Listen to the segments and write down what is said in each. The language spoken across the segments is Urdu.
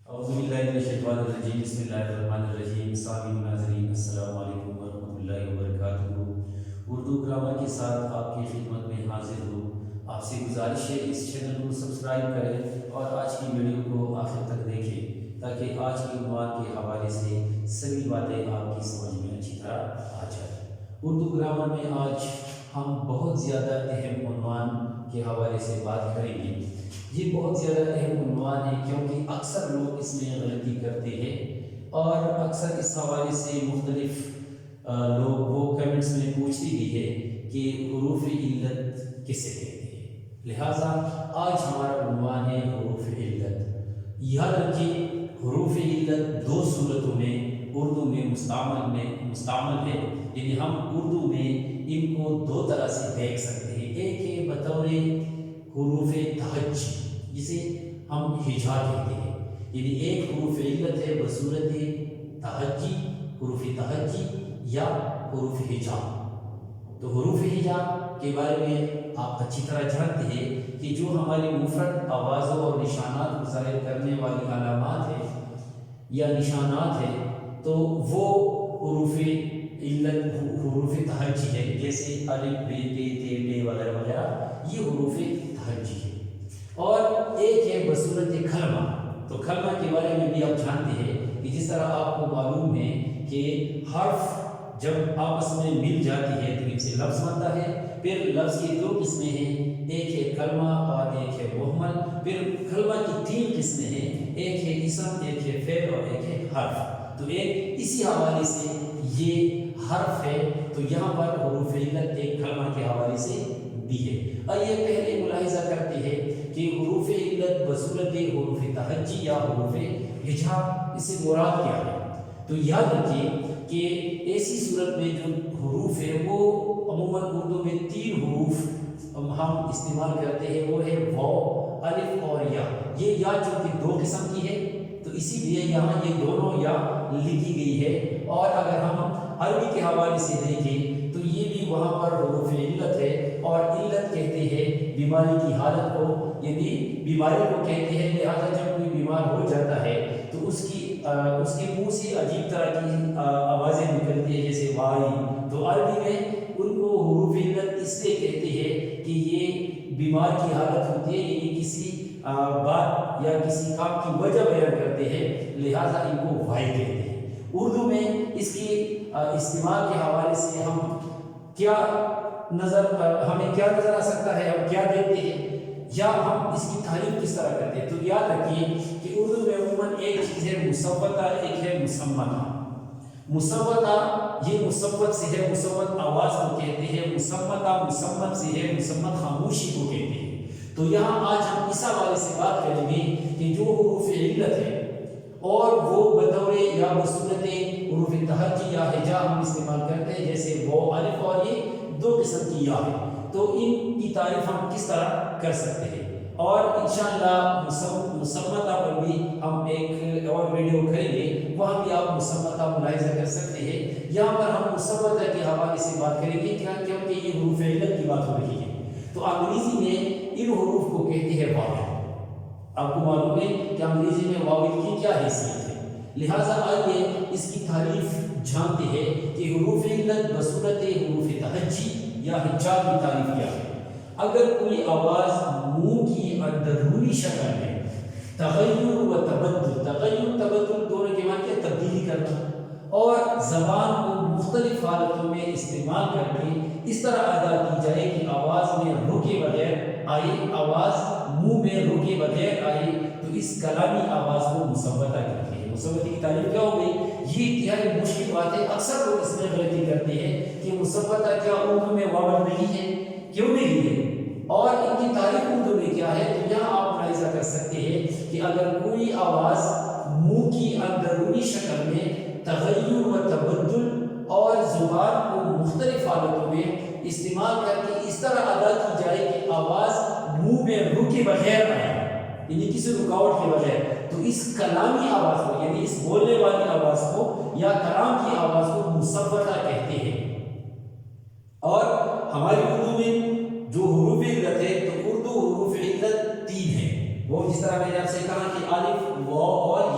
اعوذ باللہ من الشیطان الرجیم بسم اللہ الرحمن الرحیم سامعین ناظرین السلام علیکم ورحمۃ اللہ وبرکاتہ۔ اردو گرامر کے ساتھ آپ کی خدمت میں حاضر ہوں۔ آپ سے گزارش ہے اس چینل کو سبسکرائب کریں اور آج کی ویڈیو کو آخر تک دیکھیں تاکہ آج کے عنوان کے حوالے سے سبھی باتیں آپ کی سمجھ میں اچھی طرح آ جائیں۔ اردو گرامر میں آج ہم بہت زیادہ اہم عنوان کے حوالے سے بات کریں گے۔ یہ بہت زیادہ اہم عنوان ہے کیونکہ اکثر لوگ اس میں غلطی کرتے ہیں اور اکثر اس حوالے سے مختلف لوگ وہ کمنٹس میں پوچھتے بھی ہے کہ حروف علت کسے کہتے ہیں۔ لہٰذا آج ہمارا عنوان ہے حروف علت۔ یاد رکھیں حروف علت دو صورتوں میں اردو میں مستعمل ہے، یعنی ہم اردو میں ان کو دو طرح سے دیکھ سکتے ہیں۔ ایک ہے بطور حروف تہجی جسے ہم ہجا کہتے ہیں، یعنی ایک حروف علت ہے بصورت تہجی، حروف تہجی یا حروف ہجا۔ تو حروف ہجا کے بارے میں آپ اچھی طرح جانتے ہیں کہ جو ہماری مفرد آوازوں اور نشانات کو ظاہر کرنے والی علامات ہیں یا نشانات ہیں تو وہ حروف علت حروف تہجی ہے، جیسے الف بے تے تے بے وغیرہ وغیرہ، یہ حروف تہجی ہے۔ اور ایک ہے بصورت کلمہ۔ تو کلمہ کے بارے میں بھی آپ جانتے ہیں کہ جس طرح آپ کو معلوم ہے کہ حرف جب آپس میں مل جاتی ہے تو ان سے لفظ بنتا ہے۔ پھر لفظ کی دو قسمیں ہیں، ایک ہے کلمہ اور ایک ہے مہمل۔ پھر کلمہ کی تین قسمیں ہیں، ایک ہے اسم، ایک ہے فعل اور ایک ہے حرف۔ تو ایک اسی حوالے سے یہ حرف ہے، تو یہاں پر حروف علت ایک کلمہ کے حوالے سے بھی ہے۔ آئیے پہلے ملاحظہ کرتے ہیں کہ حروف علت بصورت حروف تہجی یا حروف ہجا اس سے مراد کیا ہے۔ تو یاد رکھیے کہ ایسی صورت میں جو حروف ہے وہ عموماً اردو میں تین حروف ہم استعمال کرتے ہیں، وہ ہے واو، الف اور یا۔ یہ یا چونکہ دو قسم کی ہے تو اسی لیے یہاں یہ دونوں یا لکھی گئی ہے۔ اور اگر ہم عربی کے حوالے سے دیکھیں تو یہ بھی وہاں پر حروف علت ہے، اور علت کہتے ہیں بیماری کی حالت کو، یعنی بیماری کو کہتے ہیں۔ لہٰذا جب کوئی بیمار ہو جاتا ہے تو اس کے منہ سے عجیب طرح کی آوازیں نکلتی ہیں جیسے وائی، تو عربی میں ان کو حروف علت اس لیے کہتے ہیں کہ یہ بیمار کی حالت ہوتی ہے، یعنی کسی بات یا کسی کام کی وجہ بیان کرتے ہیں، لہٰذا ان کو وائی کہتے ہیں۔ اردو میں اس کی استعمال کے حوالے سے ہمیں کیا نظر آ سکتا ہے، ہم کیا دیکھتے ہیں یا ہم اس کی تعریف کس طرح کرتے ہیں۔ تو یاد رکھیے کہ اردو میں عموماً ایک چیز ہے مصوتہ، ایک ہے مصمتہ۔ مصوتہ یہ مصوت سے ہے، مصوت آواز کو کہتے ہیں۔ مصمتہ مصمت سے ہے، مصمت خاموشی کو کہتے ہیں۔ تو یہاں آج ہم اس حوالے سے بات کریں گے کہ جو حروف علت ہے اور وہ بطور یا بصورت حروف تہجی یا ہجا ہم استعمال کرتے ہیں، جیسے وہ الف اور یہ دو قسم کی یا ہے، تو ان کی تعریف ہم کس طرح کر سکتے ہیں۔ اور انشاءاللہ مصمتہ پر بھی ہم ایک اور ویڈیو کریں گے، وہاں بھی آپ مصمتہ ملاحظہ کر سکتے ہیں۔ یہاں پر ہم مصمتہ کے حوالے سے بات کریں گے کیونکہ یہ حروف علت کی بات ہو رہی ہے۔ تو انگریزی میں ان حروف کو کہتے ہیں واویل۔ آپ کو معلوم ہے کہ انگریزی میں واویل کی کیا حیثیت ہے، لہٰذا آئیے اس کی تعریف جانتے ہیں کہ حروف علت بصورت حروف تہجی یا ہجا کی تعریف کیا ہے۔ اگر کوئی آواز منہ کی اندرونی شکل میں تغیر و تبدل دونوں کے معنی ہے تبدیلی کرنا، اور زبان کو مختلف حالتوں میں استعمال کر کے اس طرح ادا کی جائے کہ آواز میں رکے بغیر آئے، آواز منہ میں رکے بغیر آئے، تو اس کلامی آواز کو مصوتہ کہتے ہیں۔ مصوتہ کی تعریف کیا ہو گئی؟ یہ انتہائی مشکل بات ہے، اکثر لوگ اس میں غلطی کرتے ہیں کہ مصوتہ کیا اردو میں واول نہیں ہے، کیوں نہیں ہے، اور ان کی تعریف اردو میں کیا ہے۔ تو یہاں آپ ملاحظہ کر سکتے ہیں کہ اگر کوئی آواز منہ کی اندرونی شکل میں تغیر و تبدل اور زبان کو مختلف حالتوں میں استعمال کر کے اس طرح ادا کی جائے کہ آواز منہ میں رکے بغیر آئے، یعنی کسی رکاوٹ کے بغیر، تو اس کلامی آواز کو، یعنی اس بولنے والی آواز کو یا کلام کی آواز کو مصوتہ کہتے ہیں۔ اور ہماری اردو میں جو حروف علت ہے تو اردو حروف علت تین ہے، وہ جس طرح میں نے آپ سے کہا کہ الف، واو اور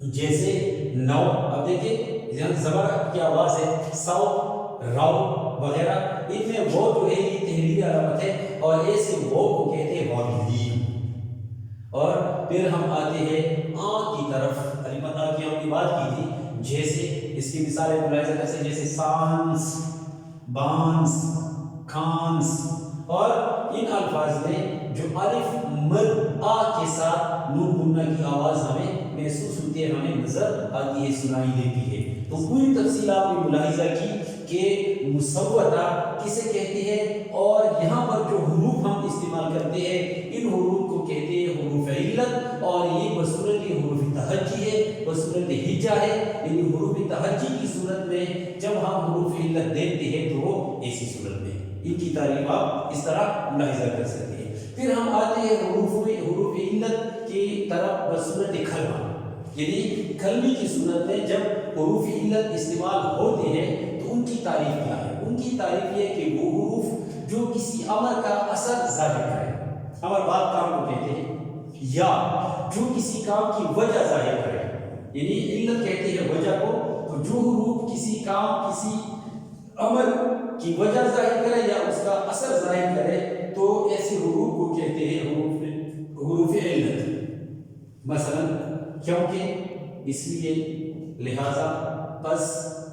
جیسے نو، اب دیکھیے زبر کی آواز ہے، سو، رو وغیرہ، ان میں وہ جو ہے یہ تحریری علامت ہے، اور ایسے وہ کو کہتے ہیں واو. اور پھر ہم آتے ہیں آ کی طرف، کلمت آ کی ہم نے بات کی تھی، جیسے اس کی مثالیں ملاحظہ کر سکتے، جیسے سانس، بانس، کھانس، اور ان الفاظ میں جو الف مد آ کے ساتھ نون گننا کی آواز ہمیں محسوس ہوتی ہے، ہمیں نظر آتی ہے، سنائی دیتی ہے. تو پوری تفصیل آپ نے ملاحظہ کی کہ مصوتہ کسے کہتے ہیں، اور یہاں پر جو حروف ہم استعمال کرتے ہیں ان حروف کو کہتے ہیں حروف علت، اور یہ بصورت حروف تہجی ہے، بصورت ہجا ہے. یعنی حروف تہجی کی صورت میں جب ہم حروف علت دیکھتے ہیں تو وہ ایسی صورت میں، ان کی تعریف آپ اس طرح ملاحظہ کر سکتے ہیں. پھر ہم آتے ہیں حروف علت کی طرف بصورت کلمہ، یعنی کلمے کی صورت میں جب حروف علت استعمال ہوتے ہیں تو ان کی تعریف کیا ہے؟ ان کی تعریف یہ کہ وہ حروف جو کسی امر کا اثر ظاہر کرے، امر بعد کام کو کہتے ہیں، یا جو کسی کام کی وجہ ظاہر کرے، یعنی علت کہتے ہیں وجہ کو. تو جو حروف کسی کام، کسی امر کی وجہ ظاہر کرے یا اس کا اثر ظاہر کرے تو ایسے حروف کو کہتے ہیں حروف علت. مثلا کیونکہ، اس لیے، لہذا، پس،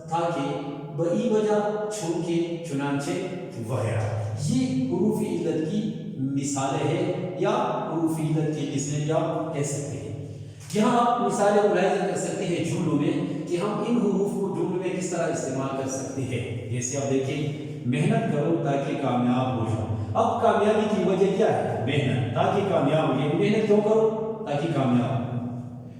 تاکہ، بئی وجہ، چونکہ، چنانچہ وغیرہ، یہ حروف علت کی مثالیں ہیں یا حروف علت کی قسمیں یا کہہ سکتے ہیں. یہاں آپ مثالیں ملاحظہ کر سکتے ہیں جملوں میں کہ ہم ان حروف کو جملوں میں کس طرح استعمال کر سکتے ہیں. جیسے آپ دیکھیں، محنت کرو تاکہ کامیاب ہو جاؤ. اب کامیابی کی وجہ کیا ہے؟ محنت، تاکہ کامیاب ہو جائے. محنت کیوں کرو؟ تاکہ کامیاب ہو.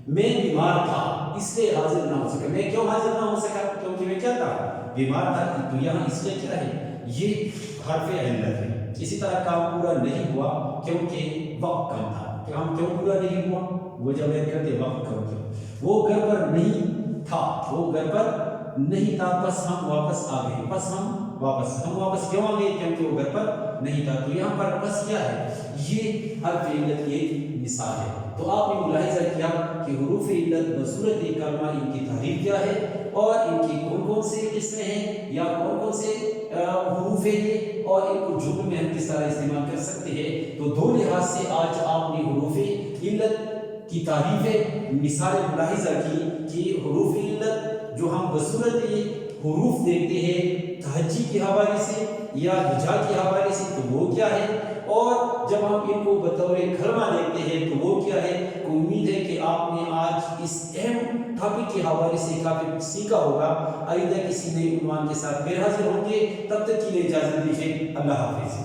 میں بیمار تھا اس لیے حاضر نہ ہو سکا. میں کیوں حاضر نہ ہو سکا؟ کیونکہ میں کیا تھا؟ بیمار تھا. تو یہاں اس لیے کیا ہے؟ یہ حرف علت ہے. اسی طرح کام پورا نہیں ہوا کیونکہ وقت کم تھا. کام کیوں پورا نہیں ہوا؟ وہ جب میں کرتے وقت کم تھا. وہ گھر پر نہیں تھا، وہ گھر پر نہیں تھا، بس ہم واپس آ گئے. بس ہم واپس کیوں آ گئے؟ کیونکہ وہ گھر پر نہیں تھا. تو یہاں پر بس کیا ہے؟ یہ حرف علت کی ایک مثال ہے. تو آپ نے ملاحظہ کیا کہ حروف علت بصورت کلمہ ان کی تعریف کیا ہے، اور ان کی کون کون سے قسمیں ہیں یا کون کون سے حروف ہیں، اور ان کو جملے میں ہم کس طرح استعمال کر سکتے ہیں. تو دو لحاظ سے آج آپ نے حروف علت کی تعریفیں، مثالیں ملاحظہ کی کہ حروف علت جو ہم بصورت حروف دیکھتے ہیں تہجی کے حوالے سے یا ہجا کے حوالے سے تو وہ کیا ہے، اور جب ہم ان کو بطور کلمہ دیکھتے ہیں تو وہ کیا ہے. امید ہے کہ آپ نے آج اس اہم ٹاپک کے حوالے سے کافی سیکھا ہوگا. آئندہ کسی نئے عنوان کے ساتھ پھر حاضر ہوں گے. تب تک کے لیے اجازت دیجیے. اللہ حافظ.